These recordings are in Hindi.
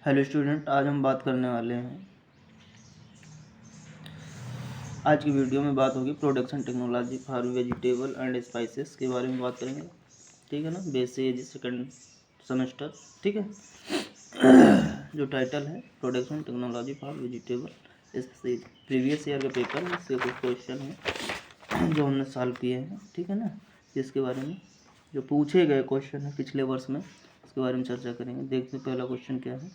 हेलो स्टूडेंट, आज हम बात करने वाले हैं। आज की वीडियो में बात होगी production technology for vegetable and spices के बारे में बात करेंगे। ठीक है ना, बेसिक सेकंड सेमेस्टर। ठीक है। जो टाइटल है प्रोडक्शन टेक्नोलॉजी फॉर वेजिटेबल, इससे प्रीवियस ईयर का पेपर है, इससे कुछ क्वेश्चन है जो हमने सॉल्व किए हैं। ठीक है ना, जिसके बारे में जो पूछे गए क्वेश्चन है पिछले वर्ष में, उसके बारे में चर्चा करेंगे। देखते पहला क्वेश्चन क्या है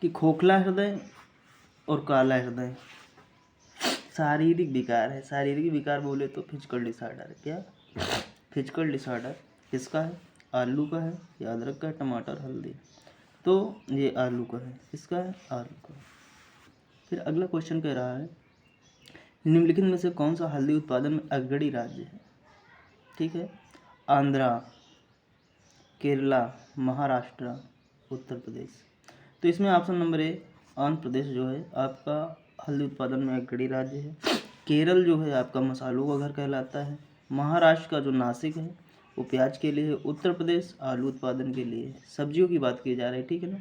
कि खोखला हृदय और काला हृदय शारीरिक विकार है। शारीरिक विकार बोले तो फिजिकल डिसऑर्डर है। क्या फिजिकल डिसऑर्डर किसका है? आलू का है या अदरक का है, टमाटर, हल्दी? तो ये आलू का है। किसका है? आलू का। फिर अगला क्वेश्चन कह रहा है निम्नलिखित में से कौन सा हल्दी उत्पादन में अग्रणी राज्य है? ठीक है, आंध्रा, केरला, महाराष्ट्र, उत्तर प्रदेश। तो इसमें option number A Andhra Pradesh जो है आपका हल्दी उत्पादन में अग्रणी राज्य है। केरल जो है आपका मसालों का घर कहलाता है। महाराष्ट्र का जो नासिक है वो प्याज के लिए है। उत्तर प्रदेश आलू उत्पादन के लिए है। सब्जियों की बात की जा रही है। ठीक है ना,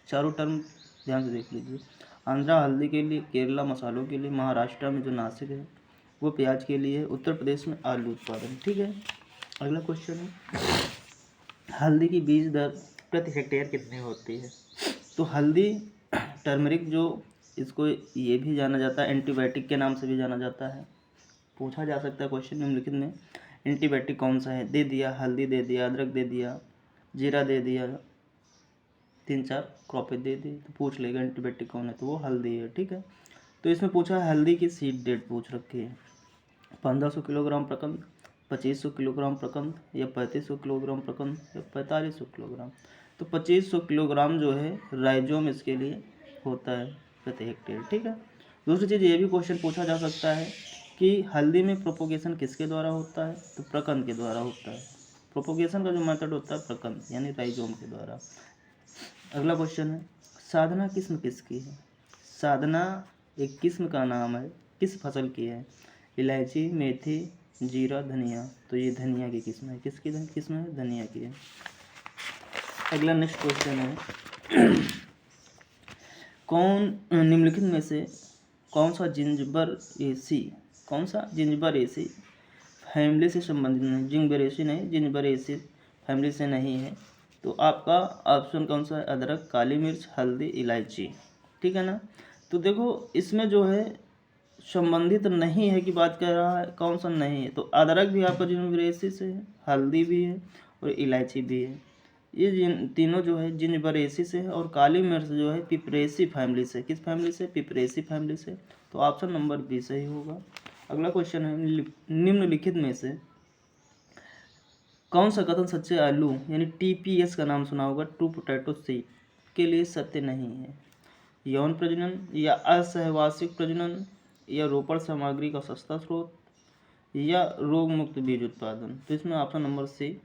चारों टर्म ध्यान से देख लीजिए। आंध्रा हल्दी के लिए, केरला मसालों के लिए, महाराष्ट्र में जो नासिक है वो प्याज के लिए है, उत्तर प्रदेश में आलू उत्पादन। ठीक है। अगला क्वेश्चन है हल्दी की बीज दर प्रति हेक्टेयर कितनी होती है? तो हल्दी टर्मरिक जो इसको ये भी जाना जाता है, एंटीबायोटिक के नाम से भी जाना जाता है। पूछा जा सकता है क्वेश्चन निम्नलिखित में एंटीबायोटिक कौन सा है? दे दिया हल्दी, दे दिया अदरक, दे दिया जीरा, दे दिया 3-4 क्रॉपें दे दी, तो पूछ लेगा एंटीबायोटिक कौन है, तो वो हल्दी है। ठीक है। तो इसमें पूछा है हल्दी की सीड डेट पूछ रखी है। 1500 किलोग्राम प्रकंद, 2500 किलोग्राम प्रकंद, या 3500 किलोग्राम प्रकंद, या 4500 किलोग्राम। तो 2500 किलोग्राम जो है राइजोम इसके लिए होता है प्रति हेक्टेयर। ठीक है। दूसरी चीज़ ये भी क्वेश्चन पूछा जा सकता है कि हल्दी में प्रोपोगेशन किसके द्वारा होता है? तो प्रकंद के द्वारा होता है। प्रोपोगेशन का जो मेथड होता है प्रकंद यानी राइजोम के द्वारा। अगला क्वेश्चन है साधना किस्म किसकी है? साधना एक किस्म का नाम है, किस फसल की है? इलायची, मेथी, जीरा, धनिया। तो ये धनिया की किस्म है। किसकी किस्म है? धनिया की है। अगला नेक्स्ट क्वेश्चन है कौन निम्नलिखित में से कौन सा जिंजबर एसी फैमिली से संबंधित नहीं? जिंजबरेसी नहीं, जिंजबरेसी फैमिली से नहीं है। तो आपका ऑप्शन कौन सा है? अदरक, काली मिर्च, हल्दी, इलायची। ठीक है ना। तो देखो इसमें जो है संबंधित नहीं है कि बात कर रहा है, कौन सा नहीं है? तो अदरक भी आपका जिंजबरेसी से है, हल्दी भी है और इलायची भी है। ये तीनों जो है जिंजबरेसी से है और काली मिर्च जो है पिपरेसी फैमिली से। किस फैमिली से? पिपरेसी फैमिली से। तो ऑप्शन नंबर बी सही होगा। अगला क्वेश्चन है निम्नलिखित में से कौन सा कथन सच्चे आलू यानी TPS का नाम सुना होगा, ट्रू पोटैटो सीड, के लिए सत्य नहीं है? यौन प्रजनन, या असहवासिक प्रजनन, या रोपण सामग्री का सस्ता स्रोत, या रोग मुक्त बीज उत्पादन। तो इसमें ऑप्शन नंबर सी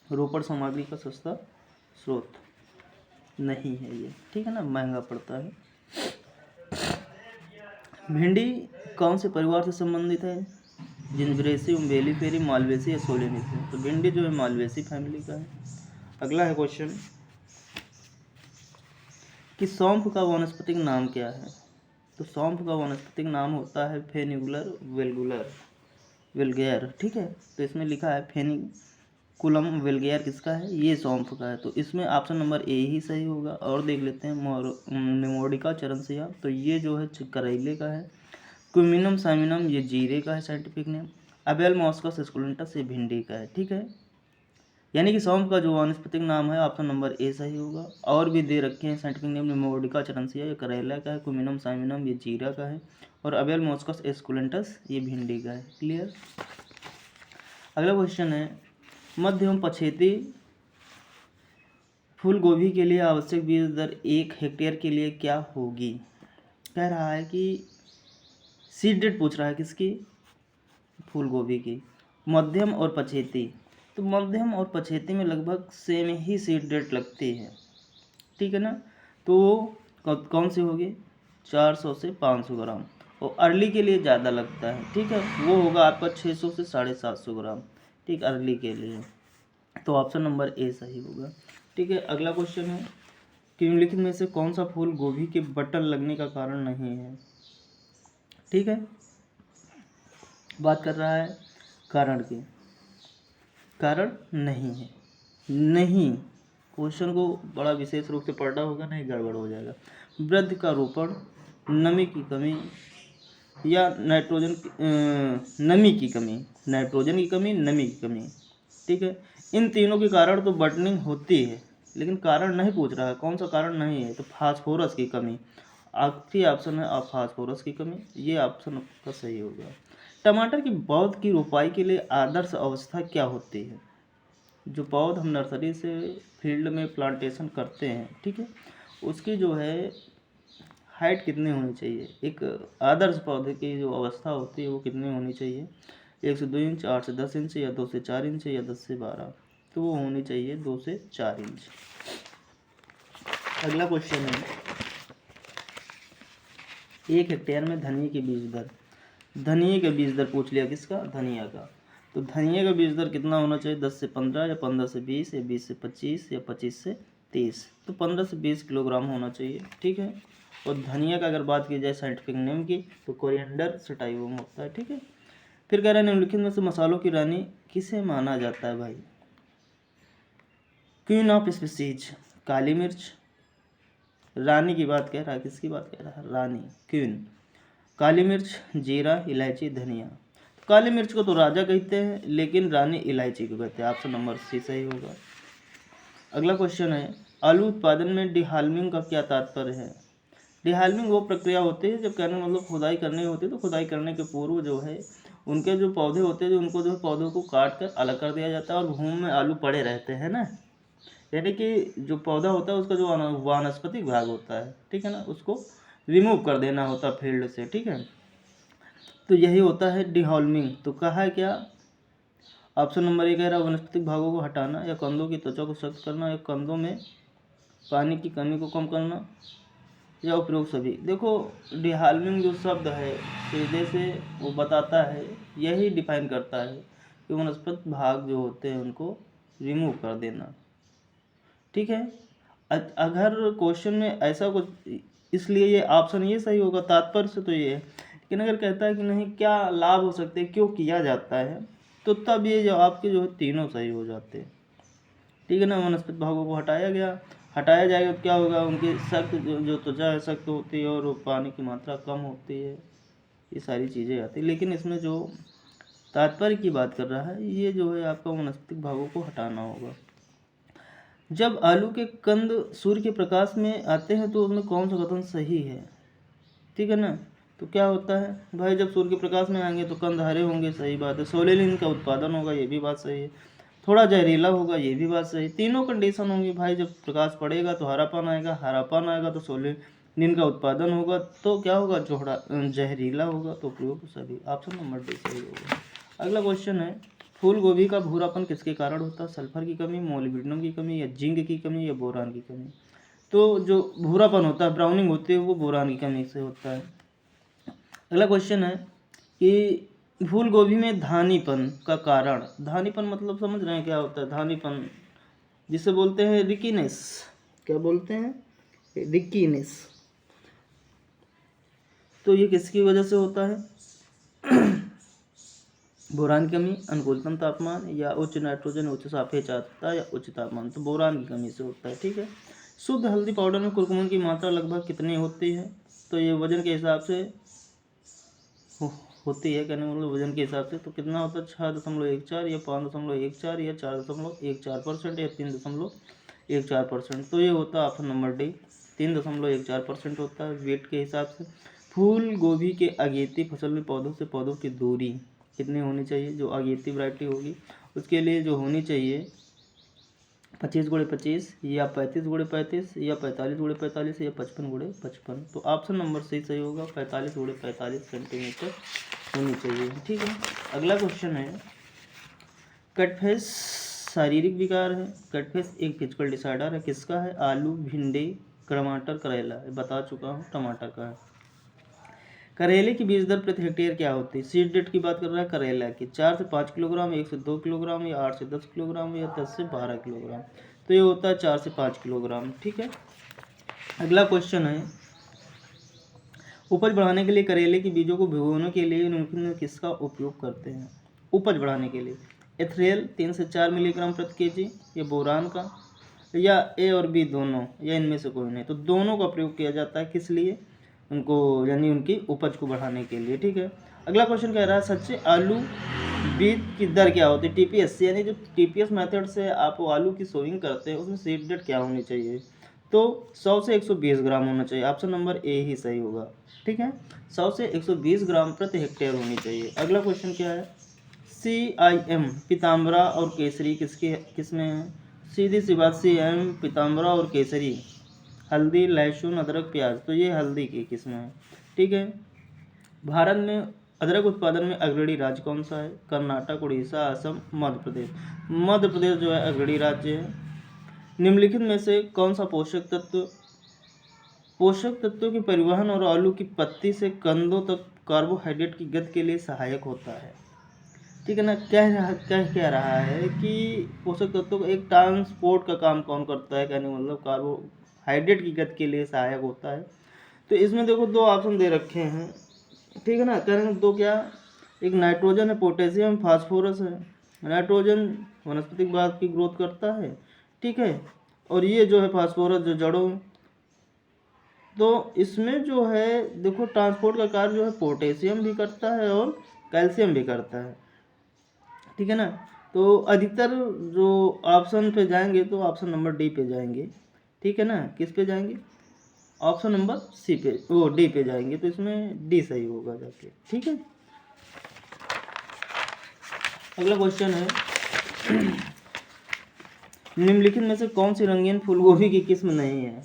रोपण सामग्री का सस्ता स्रोत नहीं है ये। ठीक है ना, महंगा पड़ता है। भिंडी कौन से परिवार से संबंधित है? जिंजबरेसी, उम्बेलीफेरी, मालवेसी या सोलेनेसी। तो भिंडी जो है मालवेसी फैमिली का है। अगला है क्वेश्चन कि सौंफ का वानस्पतिक नाम क्या है? तो सौंफ का वानस्पतिक नाम होता है फेनिकुलर वेल्गेयर। ठीक है। तो इसमें लिखा है फेनिकुलम वेल्गेयर किसका है? ये सौंफ का है। तो इसमें ऑप्शन नंबर ए ही सही होगा। और देख लेते हैं निमोडिका चरनसिया, तो ये जो है करेले का है। क्यूमिनम सामिनम ये जीरे का है साइंटिफिक नेम। अबेल मॉस्कस एस्कुलेंटस ये भिंडी का है। ठीक है। यानी कि सौंफ का जो वानस्पतिक नाम है ऑप्शन नंबर ए सही होगा। और भी दे रखे हैं साइंटिफिक नेम निमोडिका चरनसिया ये करेला का है, क्यूमिनम सामिनम ये जीरा का है, और अबेल मॉस्कस एस्कुलेंटस ये भिंडी का है। क्लियर। अगला क्वेश्चन है मध्य एवं पछेती फूल गोभी के लिए आवश्यक बीज दर 1 हेक्टेयर के लिए क्या होगी? कह रहा है कि सीड डेट पूछ रहा है किसकी? फूल गोभी की। मध्यम और पछेती, तो मध्यम और पछेती में लगभग सेम ही सीड डेट लगती है। ठीक है ना। तो कौन सी होगी? 400 से 500 ग्राम। और अर्ली के लिए ज़्यादा लगता है। ठीक है, वो होगा आपका 600 से 750 ग्राम। ठीक, अर्ली के लिए। तो ऑप्शन नंबर ए सही होगा। ठीक है। अगला क्वेश्चन है कि निम्नलिखित में से कौन सा फूल गोभी के बटन लगने का कारण नहीं है। ठीक है, बात कर रहा है कारण की, कारण नहीं है। नहीं, क्वेश्चन को बड़ा विशेष रूप से पढ़ना होगा, नहीं गड़बड़ हो जाएगा। वृद्धि का रोपण, नमी की कमी या नमी की कमी, नाइट्रोजन की कमी, नमी की कमी। ठीक है, इन तीनों के कारण तो बटनिंग होती है, लेकिन कारण नहीं पूछ रहा है, कौन सा कारण नहीं है, तो फास्फोरस की कमी। आखिरी ऑप्शन है फास्फोरस की कमी, ये ऑप्शन आपका सही होगा। टमाटर की पौध की रोपाई के लिए आदर्श अवस्था क्या होती है। जो पौध हम नर्सरी से फील्ड में प्लांटेशन करते हैं, ठीक है, उसकी जो है हाइट कितनी होनी चाहिए, एक आदर्श पौधे की जो अवस्था होती है वो कितनी होनी चाहिए, 1 से 2 इंच, 8 से 10 इंच, या 2 से 4 इंच, या 10 से 12, तो वो होनी चाहिए 2 से 4 इंच। अगला क्वेश्चन है 1 हेक्टेयर में धनिया की बीज दर। धनिया का बीज दर पूछ लिया, किसका, धनिया का। तो धनिया का बीज दर कितना होना चाहिए, 10 से 15, या 15 से 20, या 20 से 25, या 25 से 30। तो 15 से 20 किलोग्राम होना चाहिए। ठीक है, और धनिया का अगर बात की जाए साइंटिफिक नेम की, तो कोरिएंडर सटाइवम होता है। ठीक है, फिर कह रहे हैं निम्नलिखित में से मसालों की रानी किसे माना जाता है भाई। क्वीन ऑफ स्पीसीज, काली मिर्च। रानी की बात कह रहा है, किसकी बात कह रहा है, रानी, क्वीन। काली मिर्च, जीरा, इलायची, धनिया। तो काली मिर्च को तो राजा कहते हैं, लेकिन रानी इलायची को कहते हैं। ऑप्शन नंबर सी सही होगा। अगला क्वेश्चन है आलू उत्पादन में डिहाल्मिंग का क्या तात्पर्य है। डिहाल्मिंग वो प्रक्रिया होती है जब कहने मतलब खुदाई करनी होती है, तो खुदाई करने के पूर्व जो है उनके जो पौधे होते हैं, जो उनको जो पौधों को काट कर अलग कर दिया जाता है, और भूमि में आलू पड़े रहते हैं ना, यानी कि जो पौधा होता है उसका जो वानस्पतिक भाग होता है, ठीक है ना, उसको रिमूव कर देना होता है फील्ड से। ठीक है, तो यही होता है डिहाल्मिंग। तो कहा है क्या, ऑप्शन नंबर 1 कह रहा है वनस्पतिक भागों को हटाना, या कंदों की त्वचा को सख्त करना, या कंदों में पानी की कमी को कम करना, या उपयोग सभी। देखो, डिहाल्मिंग जो शब्द है सीधे से वो बताता है, यही डिफाइन करता है कि वनस्पत भाग जो होते हैं उनको रिमूव कर देना। ठीक है, अगर क्वेश्चन में ऐसा कुछ, इसलिए ये ऑप्शन ये सही होगा, तात्पर्य से तो ये है। लेकिन अगर कहता है कि नहीं क्या लाभ हो सकते हैं, क्यों किया जाता है, तो तब ये जो आपके जो है तीनों सही हो जाते हैं। ठीक है ना, वनस्पति भागों को हटाया जाएगा तो क्या होगा, उनकी सख्त जो त्वचा है सख्त होती है, और पानी की मात्रा कम होती है, ये सारी चीज़ें आती है। लेकिन इसमें जो तात्पर्य की बात कर रहा है, ये जो है आपका वनस्पतिक भागों को हटाना होगा। जब आलू के कंद सूर्य के प्रकाश में आते हैं तो उसमें कौन सा कथन सही है। ठीक है ना, तो क्या होता है भाई, जब सूर्य के प्रकाश में आएंगे तो कंद हरे होंगे, सही बात है। सोलेनिन का उत्पादन होगा, ये भी बात सही है। थोड़ा जहरीला होगा, ये भी बात सही। तीनों कंडीशन होंगी भाई, जब प्रकाश पड़ेगा तो हरापन आएगा, हरापन आएगा तो सोलेनिन का उत्पादन होगा, तो क्या होगा, जोड़ा जहरीला होगा, तो प्रयोग सभी। ऑप्शन नंबर डी सही होगा। अगला क्वेश्चन है फूल गोभी का भूरापन किसके कारण होता है। सल्फर की कमी, मोलिब्डेनम की कमी, या जिंक की कमी, या बोरान की कमी। तो जो भूरापन होता है, ब्राउनिंग होती है, वो बोरान की कमी से होता है। अगला क्वेश्चन है कि फूल गोभी में धानीपन का कारण। धानीपन मतलब समझ रहे हैं क्या होता है, धानीपन जिसे बोलते हैं रिकीनेस। क्या बोलते हैं, रिकीनेस। तो ये किसकी वजह से होता है, बोरान की कमी, अनुकूलतम तापमान, या उच्च नाइट्रोजन, उच्च सापेक्ष आर्द्रता, या उच्च तापमान। तो बोरान की कमी से होता है। ठीक है, शुद्ध हल्दी पाउडर में कुर्कुमिन की मात्रा लगभग कितनी होती है। तो ये वजन के हिसाब से होती है, कहने मतलब वजन के हिसाब से। तो कितना होता है, 6.14, या 5.14, या 4.14%, या 3.14%। तो ये होता है ऑप्शन नंबर डी, 3.14% होता है वेट के हिसाब से। फूल गोभी के अगेती फसल में पौधों से पौधों की दूरी कितनी होनी चाहिए। जो अगेती वैरायटी होगी उसके लिए जो होनी चाहिए 25x25, या 35x35, या 45x45, या 55x55। तो ऑप्शन नंबर सही होगा, 45x45 सेंटीमीटर होनी चाहिए। ठीक है, अगला क्वेश्चन है कटफेस शारीरिक विकार है। कटफेस एक फिजिकल डिसऑर्डर है, किसका है, आलू, भिंडी, टमाटर, करेला। बता चुका हूँ, टमाटर का है। करेले की बीज दर प्रति हेक्टेयर क्या होती है। सीड रेट की बात कर रहा है करेला की, 4 से 5 किलोग्राम, 1 से 2 किलोग्राम, या 8 से 10 किलोग्राम, या 10 से 12 किलोग्राम। तो ये होता है 4 से 5 किलोग्राम। ठीक है, अगला क्वेश्चन है, उपज बढ़ाने के लिए करेले के बीजों को भिगोने के लिए निम्नलिखित में किसका उपयोग करते हैं? उपज बढ़ाने के लिए एथ्रेल 3 से 4 मिलीग्राम प्रति केजी, या बोरान का, या ए और बी दोनों, या इनमें से कोई नहीं। तो दोनों का प्रयोग किया जाता है, किस लिए? उनको यानी उनकी उपज को बढ़ाने के लिए। ठीक है, अगला क्वेश्चन कह रहा है सच्चे आलू बीज की दर क्या होती है? टीपीएस यानी जो टीपीएस मेथड से आप आलू की सोइंग करते हैं उसमें सीड डेट क्या होनी चाहिए? तो 100 से 120 ग्राम होना चाहिए। ऑप्शन नंबर ए ही सही होगा। ठीक है, 100 से 120 ग्राम प्रति हेक्टेयर होनी चाहिए। अगला क्वेश्चन क्या है, CIM पीताम्बरा और केसरी किसमें है? सीधी सी बात, CIM पीताम्बरा और केसरी हल्दी, लहसुन, अदरक, प्याज, तो ये हल्दी की किस्म है। ठीक है, भारत में अदरक उत्पादन में अग्रणी राज्य कौन सा है? कर्नाटक, उड़ीसा, असम, मध्य प्रदेश। मध्य प्रदेश जो है अग्रणी राज्य है। निम्नलिखित में से कौन सा पोषक तत्वों के परिवहन और आलू की पत्ती से कंदों तक कार्बोहाइड्रेट की गति के लिए सहायक होता है? ठीक है ना, कह रहा है कि पोषक तत्वों का एक ट्रांसपोर्ट का काम कौन करता है, कहने मतलब कार्बोहाइड्रेट की गति के लिए सहायक होता है। तो इसमें देखो दो ऑप्शन दे रखे हैं। ठीक है ना, करेंगे दो, क्या, एक नाइट्रोजन है, पोटेशियम, फास्फोरस है। नाइट्रोजन वनस्पतिक पदार्थ की ग्रोथ करता है। ठीक है, और ये जो है फास्फोरस जो जड़ों, तो इसमें जो है देखो ट्रांसपोर्ट का कार्य जो है पोटेशियम भी करता है और कैल्शियम भी करता है। ठीक है ना, तो अधिकतर जो ऑप्शन पे जाएंगे तो ऑप्शन नंबर डी पे जाएंगे। ठीक है ना, किस पे जाएंगे? ऑप्शन नंबर सी पे, वो डी पे जाएंगे, तो इसमें डी सही होगा जाके। ठीक है, अगला क्वेश्चन है, निम्नलिखित में से कौन सी रंगीन फूलगोभी की किस्म नहीं है?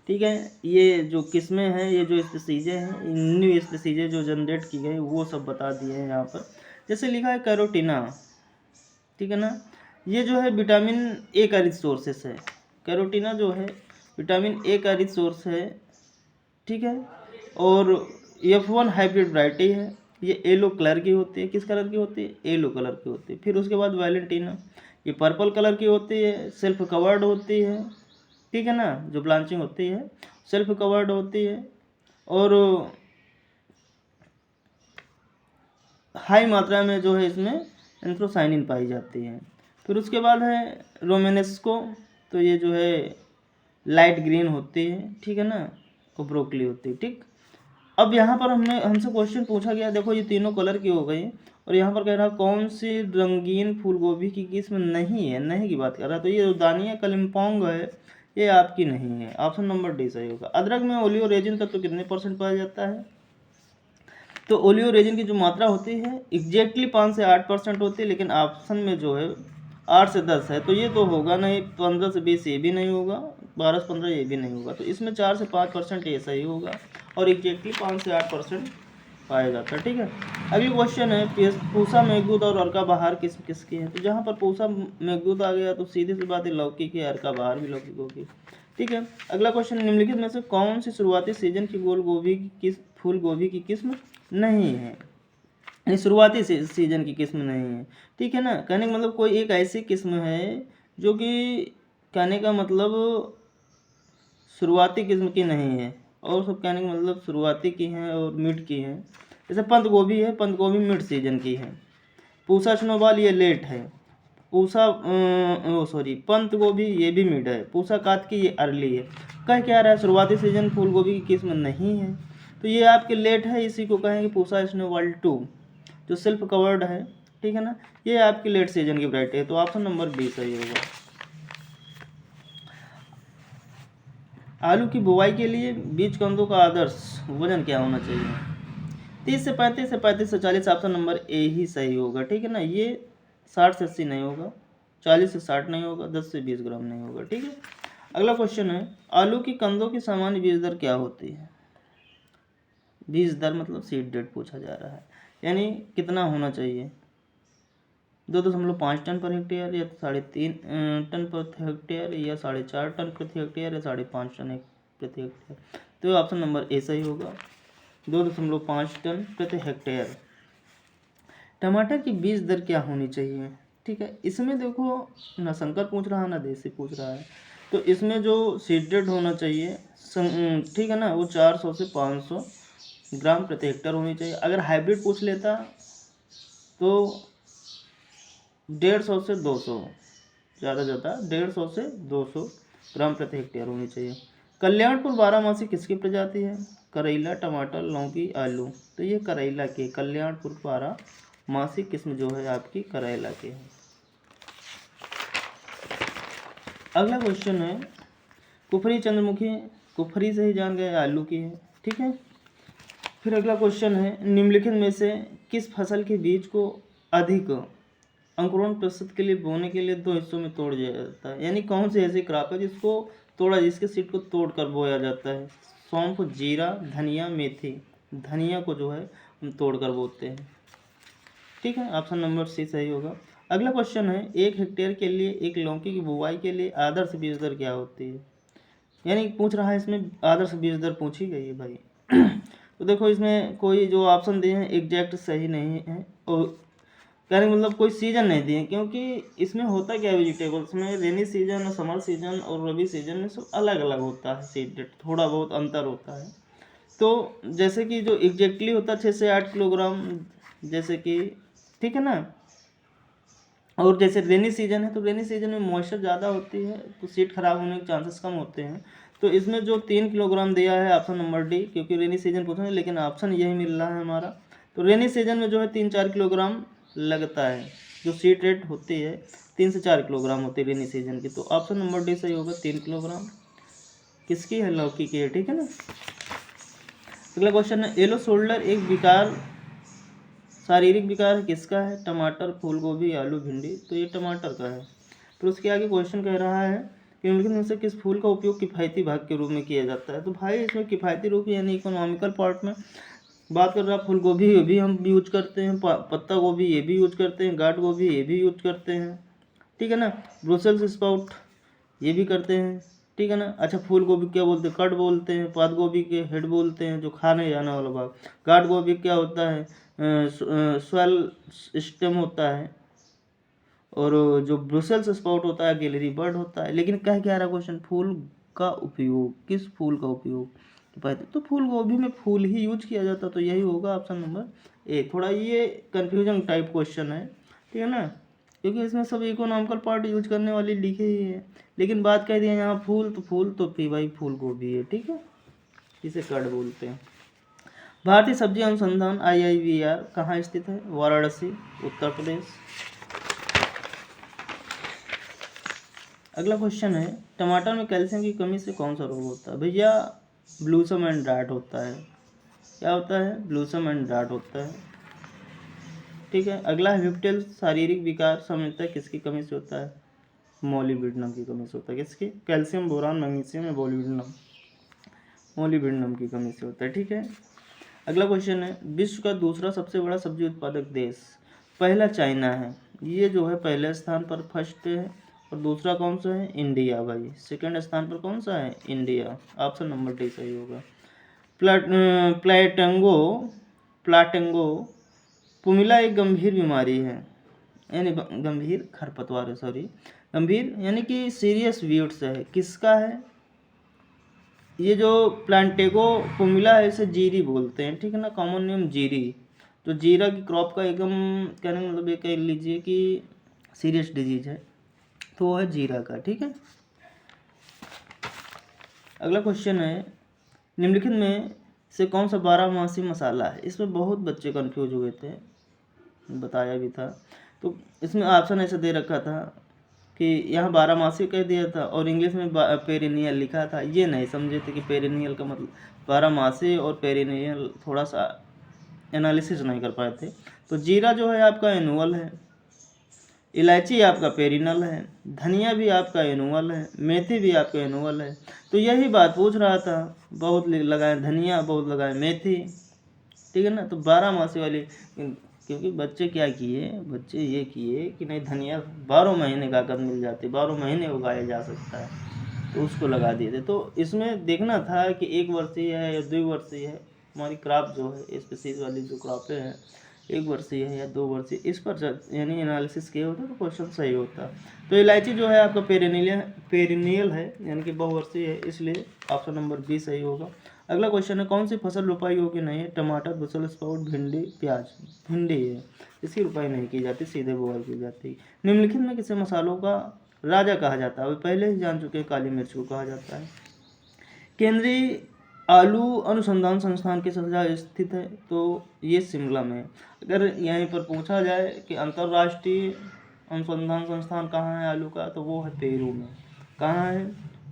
ठीक है, ये जो किस्में हैं, ये जो स्पीसीजें हैं, न्यू स्पीसीजें जो जनरेट की गई वो सब बता दिए हैं यहाँ पर। जैसे लिखा है कैरोटीना। ठीक है ना, ये जो है विटामिन ए का रिच सोर्सेस है। कैरोटीना जो है विटामिन ए का रिच सोर्स है। ठीक है, और F1 हाइब्रिड वैरायटी है। ये येलो कलर की होती है। किस कलर की होती है? येलो कलर की होती है। फिर उसके बाद वैलेंटीना, ये पर्पल कलर की होती है, सेल्फ कवर्ड होती है। ठीक है ना, जो ब्लांचिंग होती है सेल्फ कवर्ड होती है, और हाई मात्रा में जो है इसमें एंथ्रोसाइनिन पाई जाती है। फिर उसके बाद है रोमेनेस्को, तो ये जो है लाइट ग्रीन होती है। ठीक है ना, और ब्रोकली होती है। ठीक, अब यहाँ पर हमसे क्वेश्चन पूछा गया, देखो ये तीनों कलर की हो गई, और यहाँ पर कह रहा कौन सी रंगीन फूलगोभी की किस्म नहीं है, नहीं की बात कर रहा है। तो ये जो दानिया कलिम्पोंग है ये आपकी नहीं है। ऑप्शन नंबर डी सही होगा। अदरक में ओलियो रेजिन तत्व कितने % पाया जाता है? तो ओलियो रेजिन की जो मात्रा होती है एग्जैक्टली 5 से 8% होती है, लेकिन ऑप्शन में जो है 8 से 10 है, तो ये तो होगा नहीं। 15 से 20 ये भी नहीं होगा, 12 से 15 ये भी नहीं होगा, तो इसमें 4 से 5% ये सही होगा, और एग्जैक्टली 5 से 8% पाया जाता है। ठीक है, अगली क्वेश्चन है, पूसा, मेघदूत और अर्का बहार किसकी है? तो जहाँ पर पूसा मेघदूत आ गया तो सीधी सी बात है लौकी की, अर्का बहार भी लौकी होगी। ठीक है, अगला क्वेश्चन, निम्नलिखित में से कौन सी शुरुआती सीजन की फूल गोभी की किस्म नहीं है? शुरुआती सीजन की किस्म नहीं है। ठीक है ना, कहने का मतलब कोई एक ऐसी किस्म है जो कि कहने का मतलब शुरुआती किस्म की नहीं है, और सब कहने का मतलब शुरुआती की हैं और मिड की हैं। जैसे पंत गोभी है, पंत गोभी मिड सीजन की है। पूसा स्नोबॉल ये लेट है। पंत गोभी ये भी मिड है। पूसा कातकी ये अर्ली है। कह क्या रहा है? शुरुआती सीजन फूल गोभी की किस्म नहीं है, तो ये आपके लेट है, इसी को कहेंगे पूसा स्नोबॉल 2 जो सेल्फ कवर्ड है। ठीक है ना, ये आपकी लेट सीजन की वैरायटी है, तो ऑप्शन नंबर बी सही होगा। आलू की बुवाई के लिए बीज कंदों का आदर्श वजन क्या होना चाहिए? 30 से 35 से 35 से 40, ऑप्शन नंबर ए ही सही होगा। ठीक है ना, ये 60 से 80 नहीं होगा, 40 से 60 नहीं होगा, 10 से 20 ग्राम नहीं होगा। ठीक है, अगला क्वेश्चन है, आलू की कंदों की सामान्य बीज दर क्या होती है? बीज दर मतलब सीड डेट पूछा जा रहा है, यानी कितना होना चाहिए? 2.5 टन पर हेक्टेयर, या 3.5 टन प्रति हेक्टेयर, या 4.5 टन प्रति हेक्टेयर, या 5.5 टन प्रति हेक्टेयर। तो ऑप्शन नंबर ए सही होगा, 2.5 टन प्रति हेक्टेयर। टमाटर की बीज दर क्या होनी चाहिए? ठीक है। इसमें देखो ना संकर पूछ रहा है ना देसी पूछ रहा है, तो इसमें जो सीड रेट होना चाहिए ठीक है ना, वो 400 से 500 ग्राम प्रति हेक्टेयर होनी चाहिए। अगर हाइब्रिड पूछ लेता तो 150 से 200, ज़्यादा 150 से 200 ग्राम प्रति हेक्टेयर होनी चाहिए। कल्याणपुर बारहमासी किसकी प्रजाति है? करेला, टमाटर, लौकी, आलू। तो ये करेला के, कल्याणपुर बारहमासी किस्म जो है आपकी करेला के है। अगला क्वेश्चन है कुफरी चंद्रमुखी, कुफरी से ही जान गए आलू की है, ठीक है। फिर अगला क्वेश्चन है निम्नलिखित में से किस फसल के बीज को अधिक अंकुरण प्रतिशत के लिए बोने के लिए 2 हिस्सों में तोड़ दिया जाता है? यानी कौन सी ऐसी क्रॉप है जिसको जिसके सीड को तोड़ कर बोया जाता है? सौंफ, जीरा, धनिया, मेथी। धनिया को जो है हम तोड़ कर बोते हैं, ठीक है। ऑप्शन नंबर सी सही होगा। अगला क्वेश्चन है 1 हेक्टेयर के लिए एक लौकी की बुवाई के लिए आदर्श बीज दर क्या होती है? यानी पूछ रहा है इसमें आदर्श बीज दर पूछी गई है भाई। तो देखो इसमें कोई जो ऑप्शन दिए हैं एग्जैक्ट सही नहीं है, और कहने का मतलब कोई सीजन नहीं दिए, क्योंकि इसमें होता क्या है वेजिटेबल्स में रेनी सीजन, समर सीजन और रबी सीजन में सब अलग अलग होता है, सीड रेट थोड़ा बहुत अंतर होता है। तो जैसे कि जो एग्जैक्टली होता है 6 से 8 किलोग्राम, जैसे कि, ठीक है ना। और जैसे रेनी सीजन है तो रेनी सीजन में मॉइस्चर ज़्यादा होती है तो सीड खराब होने के चांसेस कम होते हैं। तो इसमें जो 3 किलोग्राम दिया है ऑप्शन नंबर डी, क्योंकि रेनी सीजन पूछा है लेकिन ऑप्शन यही मिल रहा है हमारा। तो रेनी सीजन में जो है 3-4 किलोग्राम लगता है, जो सीड रेट होती है 3 से 4 किलोग्राम होती है रेनी सीजन की। तो ऑप्शन नंबर डी सही होगा, 3 किलोग्राम किसकी है? लौकी की है, ठीक है ना। अगला क्वेश्चन है येलो शोल्डर एक विकार, शारीरिक विकार है किसका है? टमाटर, फूल गोभी, आलू, भिंडी। तो ये टमाटर का है। फिर उसके आगे क्वेश्चन कह रहा है कि निम्नलिखित में से किस फूल का उपयोग किफ़ायती भाग के रूप में किया जाता है? तो भाई इसमें किफ़ायती रूप यानी इकोनॉमिकल पार्ट में बात कर रहा है। फूल गोभी ये भी हम यूज करते हैं, पत्ता गोभी ये भी यूज करते हैं, गाठ गोभी ये भी यूज करते हैं, ठीक है ना। ब्रुसेल्स स्प्राउट ये भी करते हैं, ठीक है ना। अच्छा फूल गोभी क्या बोलते हैं? कट बोलते हैं। पात गोभी के हेड बोलते हैं, जो खाने जाने वाला भाग। गाठ गोभी क्या होता है? स्वेल स्टेम होता है। और जो ब्रुसेल्स स्प्राउट होता है गैलरी बर्ड होता है। लेकिन कह क्या रहा क्वेश्चन? फूल का उपयोग, किस फूल का उपयोग? तो फूल गोभी में फूल ही यूज किया जाता, तो यही होगा ऑप्शन नंबर ए। थोड़ा ये कंफ्यूजन टाइप क्वेश्चन है, ठीक है ना, क्योंकि इसमें सब इकोनॉमिकल पार्ट यूज करने वाली लिखे ही है। लेकिन बात कह दी है यहाँ फूल तो फिर भाई फूल गोभी है, ठीक है, इसे कड़ बोलते हैं। भारतीय सब्जी अनुसंधान IIVR कहाँ स्थित है? वाराणसी, उत्तर प्रदेश। अगला क्वेश्चन है टमाटर में कैल्शियम की कमी से कौन सा रोग होता है? भैया ब्लूसम एंड ड्राट होता है। क्या होता है? ब्लूसम एंड ड्राट होता है, ठीक है। अगला है विप्टेल शारीरिक विकार सामान्यतः किसकी कमी से होता है? मोलिब्डेनम की कमी से होता है। किसकी? कैल्शियम, बोरान, मैग्नीशियम या मोलिब्डेनम की कमी से होता है, ठीक है। अगला क्वेश्चन है विश्व का दूसरा सबसे बड़ा सब्जी उत्पादक देश? पहला चाइना है, ये जो है पहले स्थान पर फर्स्ट है। और दूसरा कौन सा है? इंडिया भाई। सेकंड स्थान पर कौन सा है? इंडिया। ऑप्शन नंबर डी सही होगा। प्लाटेंगो पुमिला एक गंभीर बीमारी है, यानी गंभीर खरपतवार है, सॉरी गंभीर यानी कि सीरियस वीड्स है, किसका है? ये जो प्लांटेगो पुमिला है इसे जीरी बोलते हैं, ठीक है ना, कॉमन नेम जीरी। तो जीरा की क्रॉप का एकदम कहने का मतलब ये कह लीजिए कि सीरियस डिजीज है, तो वो है जीरा का, ठीक है। अगला क्वेश्चन है निम्नलिखित में से कौन सा 12मासी मसाला है? इसमें बहुत बच्चे कंफ्यूज हुए थे, बताया भी था। तो इसमें ऑप्शन ऐसे दे रखा था कि यहाँ 12मासी कह दिया था और इंग्लिश में पेरिनियल लिखा था। ये नहीं समझे थे कि पेरिनियल का मतलब 12मासी और पेरिनियल थोड़ा सा एनालिसिस नहीं कर पाए थे। तो जीरा जो है आपका एनुअल है, इलायची आपका पेरिनल है, धनिया भी आपका एनुअल है, मेथी भी आपका एनुअल है। तो यही बात पूछ रहा था, बहुत लगाए धनिया, बहुत लगाए मेथी, ठीक है ना। तो 12मासी वाली, क्योंकि बच्चे क्या किए, बच्चे ये किए कि नहीं धनिया 12 महीने का कद मिल जाती, 12 महीने उगाया जा सकता है, तो उसको लगा दिए थे। तो इसमें देखना था कि 1 वर्षीय है या 2 वर्षीय है। हमारी क्रॉप जो है स्पीसीज वाली जो क्रॉपें हैं 1 वर्षीय है या 2 वर्षीय, इस पर यानी एनालिसिस किया होता है तो क्वेश्चन सही होता है। तो इलायची जो है आपका पेरिनियल है यानी कि बहुवर्षीय है, इसलिए ऑप्शन नंबर बी सही होगा। अगला क्वेश्चन है, कौन सी फसल रोपाई योग्य नहीं है? टमाटर, ब्रुसेल्स स्प्राउट, भिंडी, प्याज। भिंडी है, इसकी रोपाई नहीं की जाती, सीधे बुआई की जाती है। निम्नलिखित में किसे मसालों का राजा कहा जाता है? अभी पहले ही जान चुके हैं, काली मिर्च को कहा जाता है। केंद्रीय आलू अनुसंधान संस्थान किस जगह स्थित है? तो ये शिमला में। अगर यहीं पर पूछा जाए कि अंतर्राष्ट्रीय अनुसंधान संस्थान कहाँ है आलू का, तो वो है पेरू में। कहाँ है?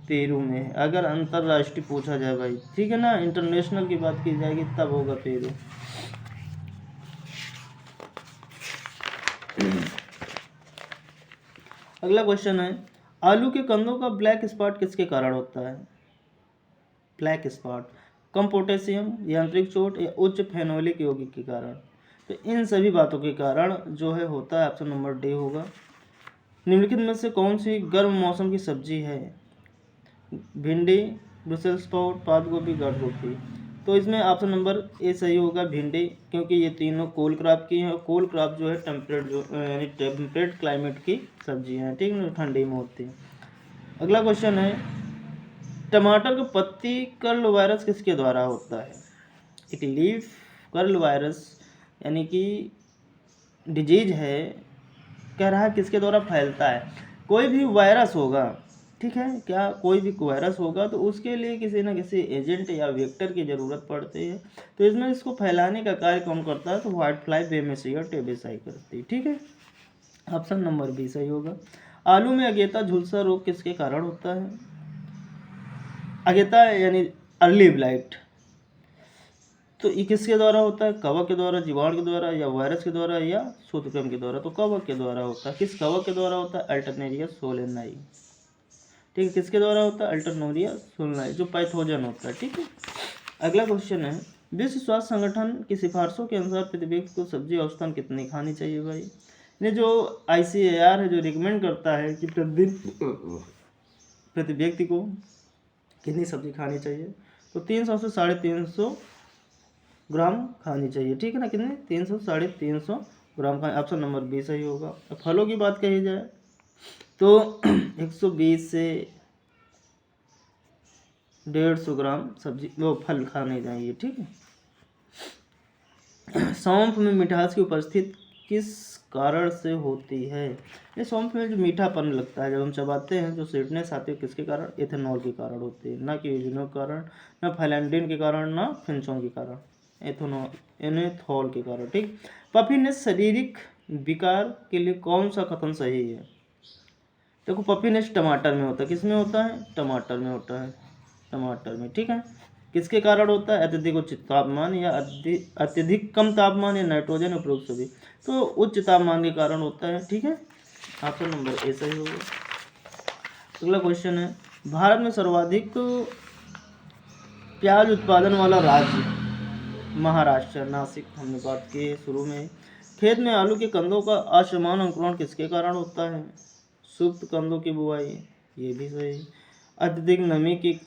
पेरू में है। अगर अंतर्राष्ट्रीय पूछा जाए भाई, ठीक है ना, इंटरनेशनल की बात की जाएगी तब होगा पेरू। अगला क्वेश्चन है, आलू के कंदों का ब्लैक स्पॉट किसके कारण होता है? ब्लैक स्पॉट कम पोटेशियम, यांत्रिक चोट या उच्च फेनोलिक यौगिक के कारण। तो इन सभी बातों के कारण जो है होता है, ऑप्शन नंबर डी होगा। निम्नलिखित में से कौन सी गर्म मौसम की सब्जी है? भिंडी, ब्रुसेल्स स्प्राउट, पात गोभी, गाठ गोभी। तो इसमें ऑप्शन नंबर ए सही होगा, भिंडी, क्योंकि ये तीनों कोल क्रॉप की हैं। कोल क्रॉप जो है यानी टेम्परेट क्लाइमेट की सब्जी हैं, ठीक है, ठंडी में होती है। अगला क्वेश्चन है, टमाटर का पत्ती कर्ल वायरस किसके द्वारा होता है? एक लीफ कर्ल वायरस यानी कि डिजीज है, कह रहा है किसके द्वारा फैलता है? कोई भी वायरस होगा, ठीक है, क्या कोई भी वायरस होगा तो उसके लिए किसी न किसी एजेंट या वेक्टर की ज़रूरत पड़ती है। तो इसमें इसको फैलाने का कार्य कौन करता है? तो व्हाइट फ्लाई, बेमेसी और टेबेसाई करती है, ठीक है, ऑप्शन नंबर बी सही होगा। आलू में अगेता झुलसा रोग किसके कारण होता है? अगेता यानी अर्ली ब्लाइट, तो ये किसके द्वारा होता है? कवक के द्वारा, जीवाणु के द्वारा, या वायरस के द्वारा, या सूत्रक्रम के द्वारा? तो कवक के द्वारा होता है। किस कवक के द्वारा होता है? अल्टरनेरिया सोलेनाई, ठीक है, किसके द्वारा होता है? अल्टरनेरिया सोलेनाई, जो पैथोजन होता है, ठीक है। अगला क्वेश्चन है, विश्व स्वास्थ्य संगठन की सिफारिशों के अनुसार प्रति व्यक्ति को सब्जी औसतन कितनी खानी चाहिए भाई? ये जो ICAR है जो रिकमेंड करता है कि प्रतिदिन प्रति व्यक्ति को कितनी सब्जी खानी चाहिए, तो 300 से 350 ग्राम खानी चाहिए, ठीक है ना, कितने? 300 से 350 ग्राम का, ऑप्शन नंबर बी सही होगा। अब फलों की बात कही जाए तो 120 से 150 ग्राम सब्जी वो फल खाने चाहिए, ठीक है। सौंफ में मिठास की उपस्थिति किस कारण से होती है? ये सौंफ में जो मीठापन लगता है जब हम चबाते हैं, जो स्वीटनेस आती है, किसके कारण? एथेनॉल के कारण होती है, ना कि यूजिनो के कारण, ना फैलेंडिन के कारण, ना फिंचों के कारण, एनेथॉल के कारण, ठीक। पफिनेस शारीरिक विकार के लिए कौन सा कथन सही है? देखो, पफिनेस टमाटर में होता है, किस में होता है? टमाटर में होता है, टमाटर में, ठीक है। किसके कारण होता है? अत्यधिक उच्च तापमान या अत्यधिक कम तापमान या नाइट्रोजन उपरोक्त सभी। तो उच्च तापमान के कारण होता है, ठीक है, ऑप्शन नंबर ए सही होगा। अगला क्वेश्चन है, भारत में सर्वाधिक प्याज उत्पादन वाला राज्य? महाराष्ट्र, नासिक, हमने बात की है शुरू में। खेत में आलू के कंदों का असमान अंकुरण किसके कारण होता है? सुप्त कंदों की बुवाई, ये भी सही। अत्यधिक नमी की,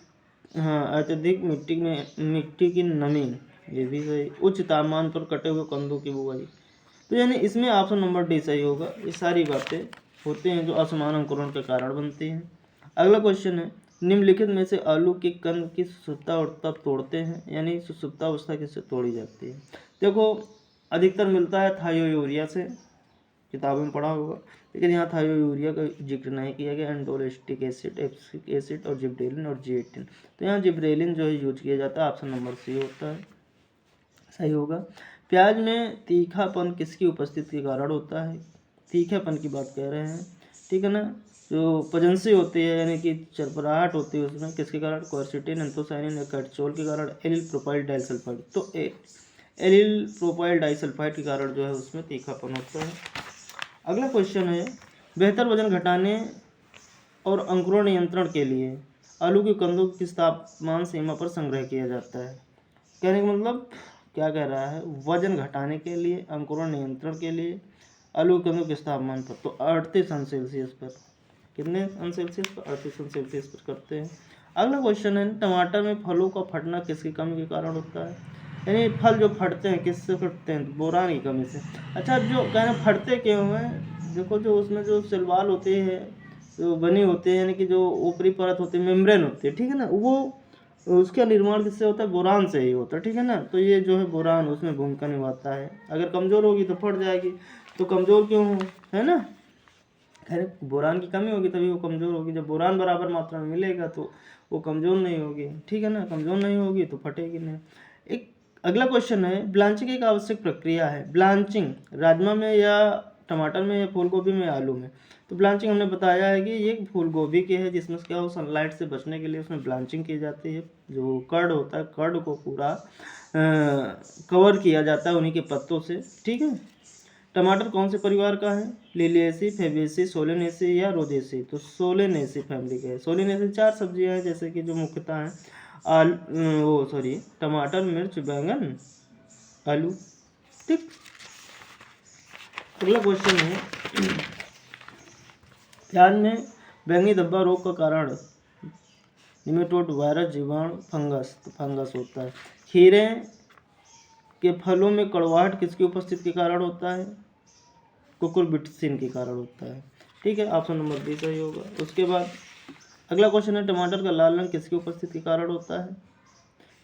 हाँ, अत्यधिक मिट्टी की नमी, ये भी सही। उच्च तापमान पर कटे हुए कंदों की बुवाई, तो यानी इसमें ऑप्शन नंबर डी सही होगा। ये सारी बातें होते हैं जो असमान अंकुरण के कारण बनती हैं। अगला क्वेश्चन है, निम्नलिखित में से आलू के कंद की सुसुप्तावस्था तोड़ते हैं, यानी सुसुप्तावस्था किससे तोड़ी जाती है? देखो, अधिकतर मिलता है थायोयूरिया से, किताबों में पढ़ा होगा, लेकिन यहाँ थायोयूरिया का जिक्र नहीं किया गया। एंडोलेस्टिक एसिड, एब्सिक एसिड और जिब्रेलिन और G18, तो यहाँ जिब्रेलिन जो है यूज किया जाता है, ऑप्शन नंबर सी होता है, सही होगा। प्याज में तीखापन किसकी उपस्थिति के कारण होता है? तीखेपन की बात कह रहे हैं, ठीक है ना, जो पजेंसी होती है यानी कि चरपराहट होती है उसमें, किसके कारण? क्वर्सिटिन, एंथोसाइनिन या कैटचोल के कारण, एलिल प्रोपाइल डाइसल्फाइड, तो एलिल प्रोपाइल डाइसल्फाइड के कारण जो है उसमें तीखापन होता है। अगला क्वेश्चन है, बेहतर वजन घटाने और अंकुरण नियंत्रण के लिए आलू के कंदों को किस तापमान सीमा पर संग्रह किया जाता है? कहने का मतलब क्या कह रहा है? वजन घटाने के लिए, अंकुरण नियंत्रण के लिए आलू के कंदों किस तापमान पर? तो 38 सेल्सियस पर। कितने सेल्सियस पर? 38 सेल्सियस पर करते हैं। अगला क्वेश्चन है, टमाटर में फलों का फटना किसकी कमी के कारण होता है? यानी फल जो फटते हैं किससे फटते हैं? तो बोरान की कमी से। अच्छा, जो कहना फटते क्यों हैं? देखो, जो उसमें जो सिलवाल होती है, जो बनी होती है, यानी कि जो ऊपरी परत होती है, मेम्ब्रेन होती है, ठीक है ना, वो उसका निर्माण किससे होता है? बोरान से ही होता है, ठीक है ना। तो ये जो है बोरान उसमें भूमिका निभाता है। अगर कमज़ोर होगी तो फट जाएगी, तो कमज़ोर क्यों हो, है ना। खैर, बोरान की कमी होगी तभी वो कमज़ोर होगी। जब बोरान बराबर मात्रा में मिलेगा तो वो कमज़ोर नहीं होगी, ठीक है ना। कमज़ोर नहीं होगी तो फटेगी नहीं। एक अगला क्वेश्चन है, ब्लांचिंग एक आवश्यक प्रक्रिया है। ब्लांचिंग राजमा में या टमाटर में या फूल गोभी में या आलू में? तो ब्लांचिंग हमने बताया है कि ये फूल गोभी की है, जिसमें क्या हो, सनलाइट से बचने के लिए उसमें ब्लांचिंग की जाती है। जो कर्ड होता है, कर्ड को पूरा कवर किया जाता है उन्हीं के पत्तों से, ठीक है। टमाटर कौन से परिवार का है? लिलिएसी, फेबेसी, सोलेनेसी या रोजेसी? तो सोलेनेसी फैमिली का है। सोलेनेसी 4 सब्जियां हैं जैसे कि जो मुख्यतः हैं टमाटर, मिर्च, बैंगन, आलू, ठीक। अगला क्वेश्चन है, प्याज में बैंगनी धब्बा रोग का कारण? निमेटोड, वायरस, जीवाणु, फंगस? तो फंगस होता है। खीरे के फलों में कड़वाहट किसकी उपस्थिति के कारण होता है? कुकुरबिटसिन के कारण होता है, ठीक है। ऑप्शन नंबर बी सही होगा। उसके बाद अगला क्वेश्चन है, टमाटर का लाल रंग किसकी उपस्थिति के कारण होता है?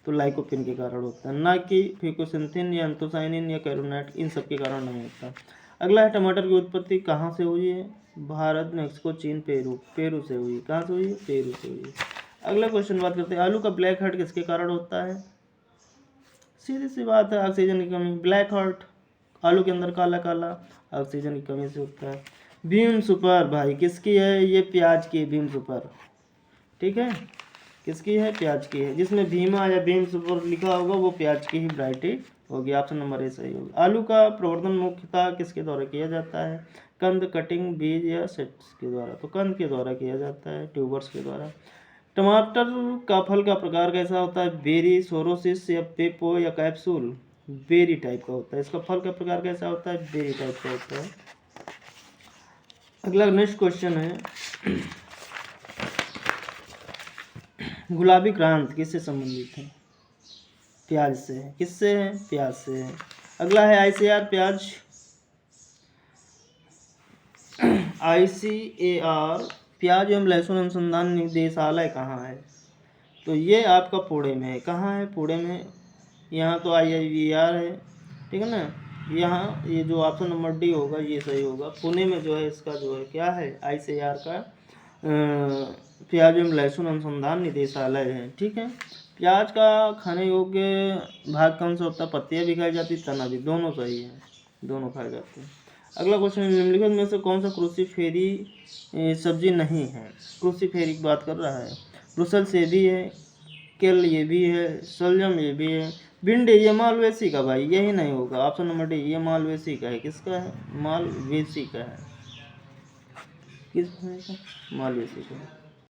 तो लाइकोपिन के कारण होता है, ना कि फ्यूकोसिंथिन या एंथोसाइनिन या कैरोनाइट, इन सब के कारण नहीं होता। अगला है, टमाटर की उत्पत्ति कहाँ से हुई है? भारत, मैक्सिको, चीन, पेरू से हुई। कहाँ से हुई है? पेरू से हुई। अगला क्वेश्चन बात करते हैं, आलू का ब्लैक हार्ट किसके कारण होता है? सीधी सी बात है, ऑक्सीजन की कमी। ब्लैक हार्ट, आलू के अंदर काला काला, ऑक्सीजन की कमी से होता है। भीम सुपर भाई किसकी है? ये प्याज की, भीम सुपर, ठीक है। किसकी है? प्याज की है। जिसमें भीमा या भीम सुपर लिखा होगा वो प्याज की ही वैरायटी होगी। ऑप्शन नंबर ए सही होगा। आलू का प्रवर्धन मुख्यतः किसके द्वारा किया जाता है? कंद, कटिंग, बीज या सेट्स के द्वारा? तो कंद के द्वारा किया जाता है, ट्यूबर्स के द्वारा। टमाटर का फल का प्रकार कैसा होता है? बेरी, सोरोसिस या पेपो या कैप्सूल? बेरी टाइप का होता है। इसका फल का प्रकार कैसा होता है? बेरी टाइप का होता है। अगला नेक्स्ट क्वेश्चन है, गुलाबी क्रांति किससे संबंधित है? प्याज से है। किससे है? प्याज से है। अगला है ICAR प्याज, ICAR प्याज एवं लहसुन अनुसंधान निदेशालय कहाँ है? तो ये आपका पुणे में है। कहाँ है? पुणे में। यहाँ तो IIVR है, ठीक है ना। यहाँ ये जो ऑप्शन नंबर डी होगा ये सही होगा। पुणे में जो है इसका जो है क्या है? ICAR का प्याज एवं लहसुन अनुसंधान निदेशालय है, ठीक है। प्याज का खाने योग्य भाग कौन सा होता है? पत्तियाँ भी खाई जाती, तना भी, दोनों सही है, दोनों खाए जाते हैं। अगला क्वेश्चन, निम्नलिखित में से कौन सा क्रूसीफेरी सब्जी नहीं है? क्रूसीफेरी की बात कर रहा है। ब्रुसेल्स ये भी है, केल ये भी है, शलजम ये भी है, भिंडी ये मालवेसी का भाई, यही नहीं होगा। ऑप्शन नंबर डी ये मालवेसी का है। किसका है? मालवेसी का है। किस का? मालवेसी का।